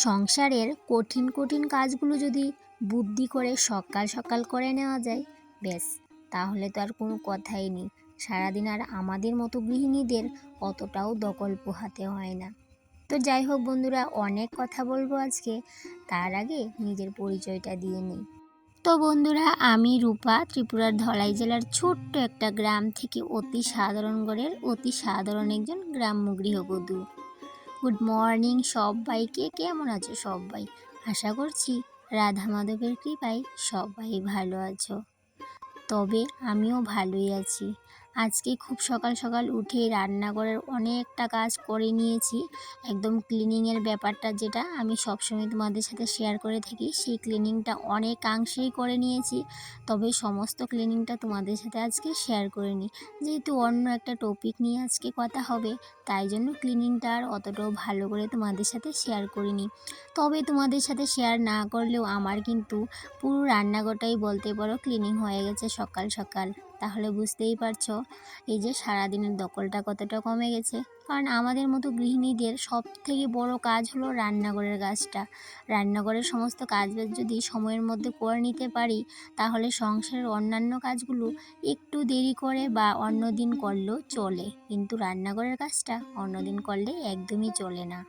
সংসারের কঠিন কঠিন কাজগুলো যদি বুদ্ধি করে সকাল সকাল করে নেওয়া যায়, ব্যাস, তাহলে তো আর কোনো কথাই নেই। সারাদিন আর আমাদের মতো গৃহিণীদের অতটাও দকল পোহাতে হয় না। তো যাই হোক বন্ধুরা, অনেক কথা বলবো আজকে, তার আগে নিজের পরিচয়টা দিয়ে নিই। তো বন্ধুরা, আমি রূপা, ত্রিপুরার ধলাই জেলার ছোট্ট একটা গ্রাম থেকে অতি সাধারণ ঘরের অতি সাধারণ একজন গ্রাম্য গৃহবধূ। গুড মর্নিং সবাইকে, কেমন আছো সবাই? আশা করছি রাধা মাধবের কৃপায় সবাই ভালো আছো। তবে আমিও ভালোই আছি। আজকে খুব সকাল সকাল উঠে রান্নাঘরের অনেকটা কাজ করে নিয়েছি। একদম ক্লিনিংয়ের ব্যাপারটা যেটা আমি সবসময় তোমাদের সাথে শেয়ার করে থাকি, সেই ক্লিনিংটা অনেকাংশেই করে নিয়েছি। তবে সমস্ত ক্লিনিংটা তোমাদের সাথে আজকে শেয়ার করে নিই, যেহেতু অন্য একটা টপিক নিয়ে আজকে কথা হবে, তাই জন্য ক্লিনিংটা আর অতটাও ভালো করে তোমাদের সাথে শেয়ার করিনি। তবে তোমাদের সাথে শেয়ার না করলেও আমার কিন্তু পুরো রান্নাঘরটাই বলতে পারো ক্লিনিং হয়ে গেছে সকাল সকাল। তাহলে বুঝতেই পারছো এই যে সারাদিনের দখলটা কতটা কমে গেছে। কারণ আমাদের মতো গৃহিণীদের সব থেকে বড় কাজ হলো রান্নাঘরের কাজটা। রান্নাঘরের সমস্ত কাজ যদি সময়ের মধ্যে করে নিতে পারি, তাহলে সংসারের অন্যান্য কাজগুলো একটু দেরি করে বা অন্য দিন করলেও চলে, কিন্তু রান্নাঘরের কাজটা অন্য দিন করলে একদমই চলে না।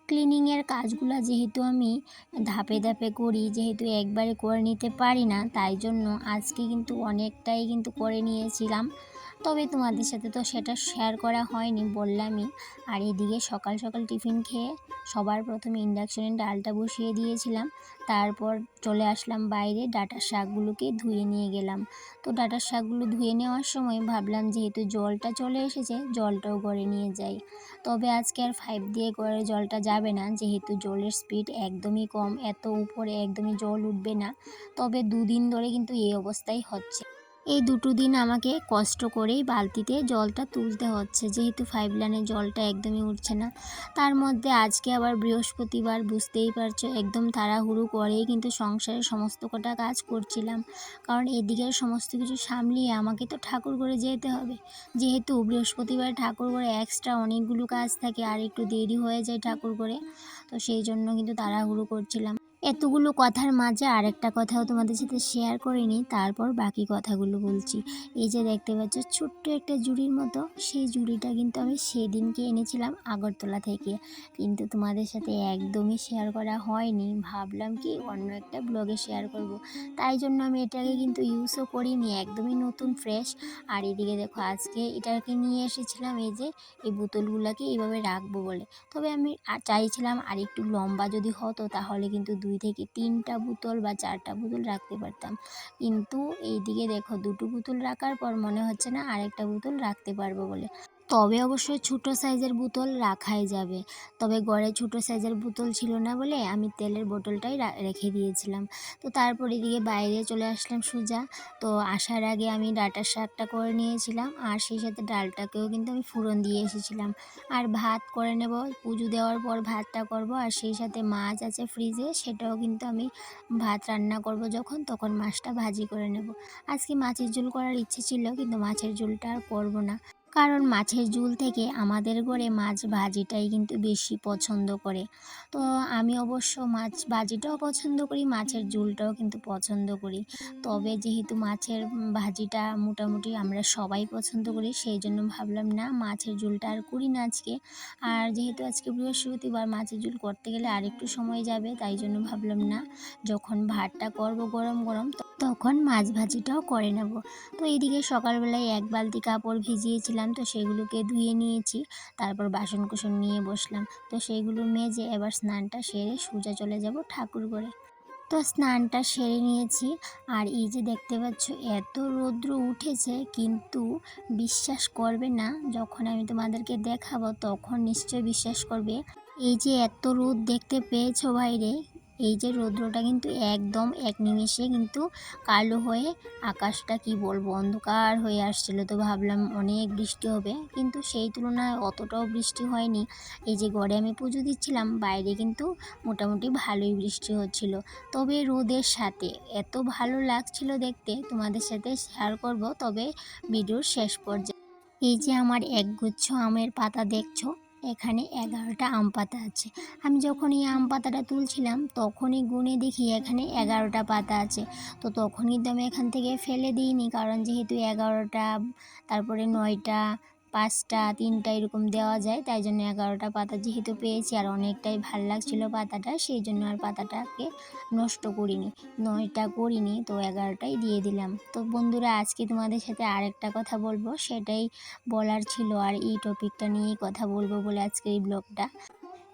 ক্লিনিংয়ের কাজগুলো যেহেতু আমি ধাপে ধাপে করি, যেহেতু একবারে করে নিতে পারি না, তাই জন্য আজকে কিন্তু অনেকটাই কিন্তু করে নিয়েছিলাম। তবে তোমাদের সাথে তো সেটা শেয়ার করা হয়নি, বললামই। আর এদিকে সকাল সকাল টিফিন খেয়ে সবার প্রথমে ইন্ডাকশনে ডালটা বসিয়ে দিয়েছিলাম। তারপর চলে আসলাম বাইরে, ডাঁটার শাকগুলোকে ধুয়ে নিয়ে গেলাম। তো ডাঁটার শাকগুলো ধুয়ে নেওয়ার সময় ভাবলাম যেহেতু জলটা চলে এসেছে, জলটাও গড়ে নিয়ে যাই। তবে আজকে আর 5 দিয়ে গড়ের জলটা যাবে না, যেহেতু জলের স্পিড একদমই কম, এত উপরে একদমই জল উঠবে না। তবে 2 দিন ধরে কিন্তু এই অবস্থাই হচ্ছে। এই 2টো দিন আমাকে কষ্ট করেই বালতিতে জলটা তুলতে হচ্ছে, যেহেতু 5 লাইনে জলটা একদমই উঠছে না। তার মধ্যে আজকে আবার বৃহস্পতিবার, বুঝতেই পারছো, একদম তাড়াহুড়ো করেই কিন্তু সংসারের সমস্ত কটা কাজ করছিলাম। কারণ এদিকের সমস্ত কিছু সামলিয়ে আমাকে তো ঠাকুর ঘরে যেতে হবে। যেহেতু বৃহস্পতিবার ঠাকুর ঘরে এক্সট্রা অনেকগুলো কাজ থাকে, আর একটু দেরি হয়ে যায় ঠাকুর ঘরে, তো সেই জন্য কিন্তু তাড়াহুড়ো করছিলাম। এতগুলো কথার মাঝে আরেকটা কথাও তোমাদের সাথে শেয়ার করে নিই, তারপর বাকি কথাগুলো বলছি। এই যে দেখতে পাচ্ছ ছোট্ট একটা ঝুড়ির মতো, সেই ঝুড়িটা কিন্তু আমি সেদিনকে এনেছিলাম আগরতলা থেকে, কিন্তু তোমাদের সাথে একদমই শেয়ার করা হয়নি। ভাবলাম কি অন্য একটা ব্লগে শেয়ার করব, তাই জন্য আমি এটাকে কিন্তু ইউজও করিনি, একদমই নতুন ফ্রেশ। আর এদিকে দেখো আজকে এটাকে নিয়ে এসেছিলাম, এই যে এই বোতলগুলোকে এইভাবে রাখবো বলে। তবে আমি চাইছিলাম আর একটু লম্বা যদি হতো, তাহলে কিন্তু 2 থেকে 3টা বোতল বা 4টা বোতল রাখতে পারতাম। কিন্তু এইদিকে দেখো 2টো বোতল রাখার পর মনে হচ্ছে না আরেকটা বোতল রাখতে পারবো বলে। তবে অবশ্যই ছোটো সাইজের বোতল রাখাই যাবে। তবে ঘরে ছোটো সাইজের বোতল ছিল না বলে আমি তেলের বোতলটাই রেখে দিয়েছিলাম। তো তারপর এদিকে বাইরে চলে আসলাম সোজা। তো আসার আগে আমি ডাঁটার শাকটা করে নিয়েছিলাম, আর সেই সাথে ডালটাকেও কিন্তু আমি ফোড়ন দিয়ে এসেছিলাম। আর ভাত করে নেব, পুজো দেওয়ার পর ভাতটা করব। আর সেই সাথে মাছ আছে ফ্রিজে, সেটাও কিন্তু আমি ভাত রান্না করব যখন, তখন মাছটা ভাজি করে নেব। আজকে মাছের ঝোল করার ইচ্ছে ছিল, কিন্তু মাছের ঝোলটা আর করব না। কারণ মাছের ঝোল থেকে আমাদের ঘরে মাছ ভাজিটাই কিন্তু বেশি পছন্দ করে। তো আমি অবশ্য মাছ ভাজিটাও পছন্দ করি, মাছের ঝোলটাও কিন্তু পছন্দ করি। তবে যেহেতু মাছের ভাজিটা মোটামুটি আমরা সবাই পছন্দ করি, সেই জন্য ভাবলাম না মাছের ঝোলটা আর করি না আজকে। আর যেহেতু আজকে বৃহস্পতিবার, মাছের ঝোল করতে গেলে আরেকটু সময় যাবে, তাই জন্য ভাবলাম না, যখন ভাতটা করব গরম গরম তখন মাছ ভাজিটাও করে নেব। তো এইদিকে সকালবেলায় 1 বালতি কাপড় ভিজিয়েছিলাম, তো সেগুলোকে ধুয়ে নিয়েছি। তারপর বাসন কুসন নিয়ে বসলাম, তো সেইগুলো মেজে এবার স্নানটা সেরে সোজা চলে যাব ঠাকুর ঘরে। তো স্নানটা সেরে নিয়েছি। আর এই যে দেখতে পাচ্ছ এত রৌদ্র উঠেছে, কিন্তু বিশ্বাস করবে না, যখন আমি তোমাদেরকে দেখাবো তখন নিশ্চয় বিশ্বাস করবে। এই যে এত রোদ দেখতে পেয়েছো বাইরে, এই যে রৌদ্রটা কিন্তু একদম এক নিমেষে কিন্তু কালো হয়ে আকাশটা কি বলবো অন্ধকার হয়ে আসছিল। তো ভাবলাম অনেক বৃষ্টি হবে, কিন্তু সেই তুলনায় অতটাও বৃষ্টি হয়নি। এই যে ঘরে আমি পুজো দিচ্ছিলাম, বাইরে কিন্তু মোটামুটি ভালোই বৃষ্টি হচ্ছিল। তবে রোদের সাথে এত ভালো লাগছিল দেখতে, তোমাদের সাথে শেয়ার করব তবে ভিডিওর শেষ পর্যায়ে। এই যে আমার একগুচ্ছ আমের পাতা দেখছো, এখানে 11টা আম পাতা আছে। আমি যখন এই আম পাতাটা তুলছিলাম তখনই গুনে দেখি এখানে 11টা পাতা আছে। তো তখন কিন্তু আমি এখান থেকে ফেলে দিইনি, কারণ যেহেতু 11টা, তারপরে 9টা, 5টা, 3টা এরকম দেওয়া যায়, তাই জন্য 11টা পাতা যেহেতু পেয়েছি আর অনেকটাই ভাল লাগছিলো পাতাটা, সেই জন্য আর পাতাটাকে নষ্ট করিনি, 9টা করিনি, তো 11টাই দিয়ে দিলাম। তো বন্ধুরা, আজকে তোমাদের সাথে আরেকটা কথা বলবো, সেটাই বলার ছিল, আর এই টপিকটা নিয়েই কথা বলবো বলে আজকে এই ব্লগটা।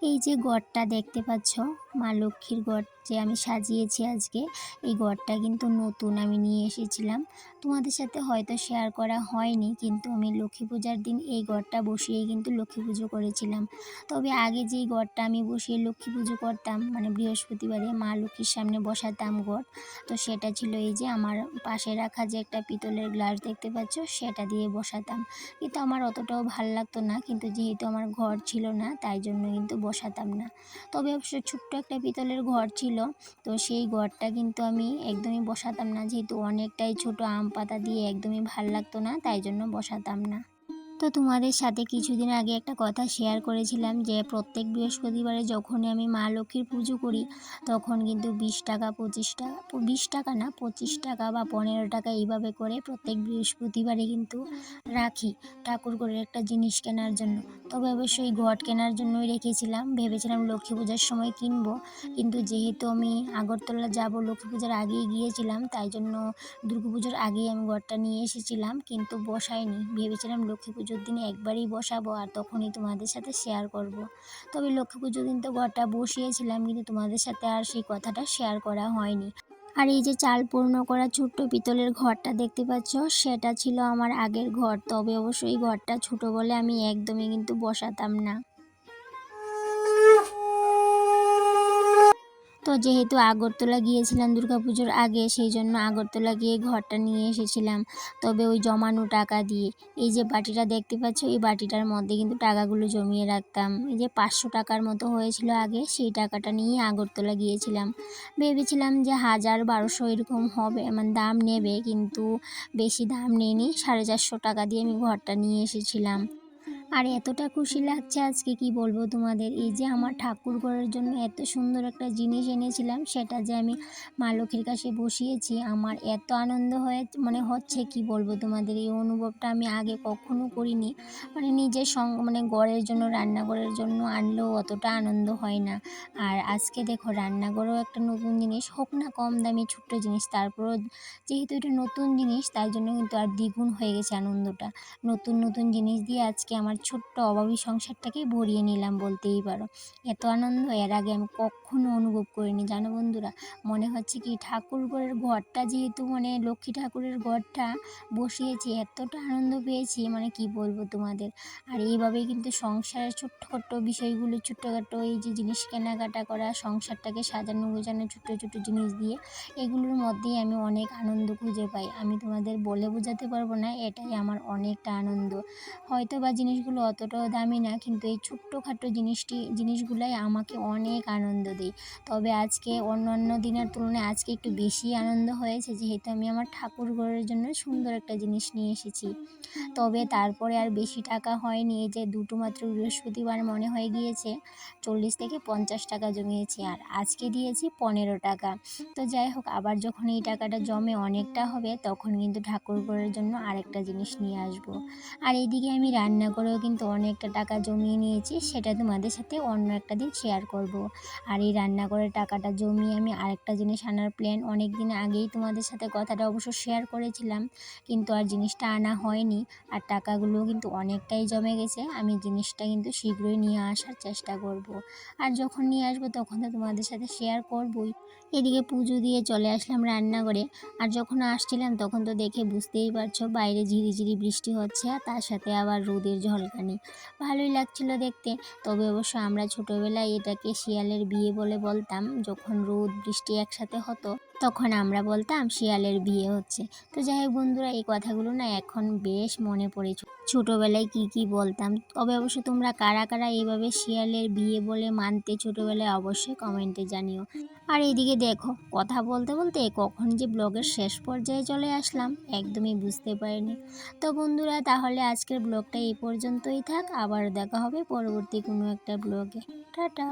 এই যে গড়টা দেখতে পাচ্ছ, মা লক্ষ্মীর গড় যে আমি সাজিয়েছি আজকে, এই গড়টা কিন্তু নতুন আমি নিয়ে এসেছিলাম। তোমাদের সাথে হয়তো শেয়ার করা হয়নি, কিন্তু আমি লক্ষ্মী পূজার দিন এই গড়টা বসিয়েই কিন্তু লক্ষ্মী পুজো করেছিলাম। তবে আগে যেই গড়টা আমি বসিয়ে লক্ষ্মী পুজো করতাম, মানে বৃহস্পতিবারে মা লক্ষ্মীর সামনে বসাতাম গড়, তো সেটা ছিল এই যে আমার পাশে রাখা যে একটা পিতলের গ্লাস দেখতে পাচ্ছ, সেটা দিয়ে বসাতাম। কিন্তু আমার অতটাও ভাল লাগতো না, কিন্তু যেহেতু আমার ঘর ছিল না তাই জন্য কিন্তু বসাতাম না। তবে অবশ্য ছোট্ট একটা পিতলের ঘর ছিল, তো সেই ঘরটা কিন্তু আমি একদমই বসাতাম না, যেহেতু অনেকটাই ছোট আম পাতা দিয়ে একদমই ভাল লাগতো না, তাই জন্য বসাতাম না। তো তোমাদের সাথে কিছুদিন আগে একটা কথা শেয়ার করেছিলাম যে প্রত্যেক বৃহস্পতিবারে যখনই আমি মা লক্ষ্মীর পুজো করি, তখন কিন্তু 20 টাকা, 25 টাকা, 20 টাকা না, 25 টাকা বা 15 টাকা এইভাবে করে প্রত্যেক বৃহস্পতিবারে কিন্তু রাখি ঠাকুর ঘরের একটা জিনিস কেনার জন্য। তবে অবশ্যই ঘট কেনার জন্যই রেখেছিলাম, ভেবেছিলাম লক্ষ্মী পূজার সময় কিনবো, কিন্তু যেহেতু আমি আগরতলা যাব, লক্ষ্মী পূজার আগেই গিয়েছিলাম, তাই জন্য দুর্গাপুজোর আগেই আমি ঘরটা নিয়ে এসেছিলাম, কিন্তু বসাইনি। ভেবেছিলাম লক্ষ্মী পুজোর দিনে একবারই বসাবো আর তখনই তোমাদের সাথে শেয়ার করব। তবে লক্ষ্মী পুজোর দিন তো ঘরটা বসিয়েছিলাম, কিন্তু তোমাদের সাথে আর সেই কথাটা শেয়ার করা হয়নি। আর এই যে চাল পূর্ণ করা ছোট্ট পিতলের ঘরটা দেখতে পাচ্ছ, সেটা ছিল আমার আগের ঘর। তবে অবশ্যই ঘরটা ছোট বলে আমি একদমই কিন্তু বসাতাম না। তো যেহেতু আগরতলা গিয়েছিলাম দুর্গাপুজোর আগে, সেই জন্য আগরতলা গিয়ে ঘরটা নিয়ে এসেছিলাম, তবে ওই জমানো টাকা দিয়ে। এই যে বাটিটা দেখতে পাচ্ছ, এই বাটিটার মধ্যে কিন্তু টাকাগুলো জমিয়ে রাখতাম। এই যে 500 টাকার মতো হয়েছিল আগে, সেই টাকাটা নিয়ে আগরতলা গিয়েছিলাম। ভেবেছিলাম যে 1000, 1200 এরকম হবে, মানে দাম নেবে, কিন্তু বেশি দাম নেয়নি। 450 টাকা দিয়ে আমি ঘরটা নিয়ে এসেছিলাম। আর এতটা খুশি লাগছে আজকে, কি বলবো তোমাদের, এই যে আমার ঠাকুর ঘরের জন্য এত সুন্দর একটা জিনিস এনেছিলাম, সেটা যে আমি মা লক্ষ্মীর কাছে বসিয়েছি, আমার এত আনন্দ হয়ে মানে হচ্ছে, কি বলবো তোমাদের, এই অনুভবটা আমি আগে কখনো করিনি। মানে নিজের মানে ঘরের জন্য, রান্নাঘরের জন্য আনলেও অতটা আনন্দ হয় না। আর আজকে দেখো, রান্নাঘরেও একটা নতুন জিনিস, হোক না কম দামি ছোট্ট জিনিস, তারপরও যেহেতু এটা নতুন জিনিস, তাই জন্য কিন্তু আর দ্বিগুণ হয়ে গেছে আনন্দটা। নতুন নতুন জিনিস দিয়ে আজকে আমার ছোট্ট অভাবী সংসারটাকে ভরিয়ে নিলাম বলতেই পারো। এত আনন্দ এর আগে আমি কখনো অনুভব করিনি, জানো বন্ধুরা। মনে হচ্ছে কি, ঠাকুর ঘরের ঘরটা যেহেতু, মানে লক্ষ্মী ঠাকুরের ঘরটা বসিয়েছি, এতটা আনন্দ পেয়েছি, মানে কি বলবো তোমাদের। আর এইভাবেই কিন্তু সংসারের ছোট্টখাট্ট বিষয়গুলো, ছোট্টখাট্ট এই যে জিনিস কেনাকাটা করা, সংসারটাকে সাজানো গোছানো ছোট্ট ছোট্ট জিনিস দিয়ে, এগুলোর মধ্যেই আমি অনেক আনন্দ খুঁজে পাই। আমি তোমাদের বলে বোঝাতে পারবো না, এটাই আমার অনেকটা আনন্দ। হয়তো বা জিনিসগুলো অতটাও দামি না, কিন্তু এই ছোট্টখাট্ট জিনিসগুলাই আমাকে অনেক আনন্দ দেয়। তবে আজকে অন্যান্য দিনের তুলনায় আজকে একটু বেশি আনন্দ হয়েছে, যেহেতু আমি আমার ঠাকুর ঘরের জন্য সুন্দর একটা জিনিস নিয়ে এসেছি। তবে তারপরে আর বেশি টাকা হয়নি, এই যে দুটো মাত্র বৃহস্পতিবার মনে হয়ে গিয়েছে 40 থেকে 50 টাকা জমিয়েছি, আর আজকে দিয়েছি 15 টাকা। তো যাই হোক, আবার যখন এই টাকাটা জমে অনেকটা হবে, তখন কিন্তু ঠাকুর ঘরের জন্য আরেকটা জিনিস নিয়ে আসবো। আর এইদিকে আমি রান্না করেও কিন্তু অনেকটা টাকা জমিয়ে নিয়েছি, সেটা তোমাদের সাথে অন্য একটা দিন শেয়ার করব। আর এই রান্না করে টাকাটা জমিয়ে আমি আরেকটা জিনিস আনার প্ল্যান, অনেক দিন আগেই তোমাদের সাথে কথাটা অবশ্য শেয়ার করেছিলাম, কিন্তু আর জিনিসটা আনা হয়নি। আর টাকাগুলোও কিন্তু অনেকটাই জমে গেছে, আমি জিনিসটা কিন্তু শীঘ্রই নিয়ে আসার চেষ্টা করব। আর যখন নিয়ে আসবো তখন তো তোমাদের সাথে শেয়ার করবই। এদিকে পুজো দিয়ে চলে আসলাম রান্নাঘরে। আর যখন আসছিলাম তখন তো দেখে বুঝতেই পারছো, বাইরে ঝিরিঝিরি বৃষ্টি হচ্ছে, আর তার সাথে আবার রোদের ঝলকানি। ভালোই লাগছিল দেখতে। তবে অবশ্য আমরা ছোটোবেলায় এটাকে শিয়ালের বিয়ে বলে বলতাম, যখন রোদ বৃষ্টি একসাথে হতো। তখন আমরা বলতাম শিয়ালের বিয়ে হচ্ছে। তো যাই হোক বন্ধুরা, এই কথাগুলো না এখন বেশ মনে পড়ে। ছোটোবেলায় কি কি বলতাম। তবে অবশ্য তোমরা কারা কারা এইভাবে শিয়ালের বিয়ে বলে মানতে ছোটোবেলায় অবশ্যই কমেন্টে জানিও। আর এইদিকে দেখো, কথা বলতে বলতে কখন যে ব্লগের শেষ পর্যায়ে চলে আসলাম একদমই বুঝতে পারিনি। তো বন্ধুরা, তাহলে আজকের ব্লগটা এই পর্যন্তই থাক। আবার দেখা হবে পরবর্তী কোনো একটা ব্লগে। টাটা।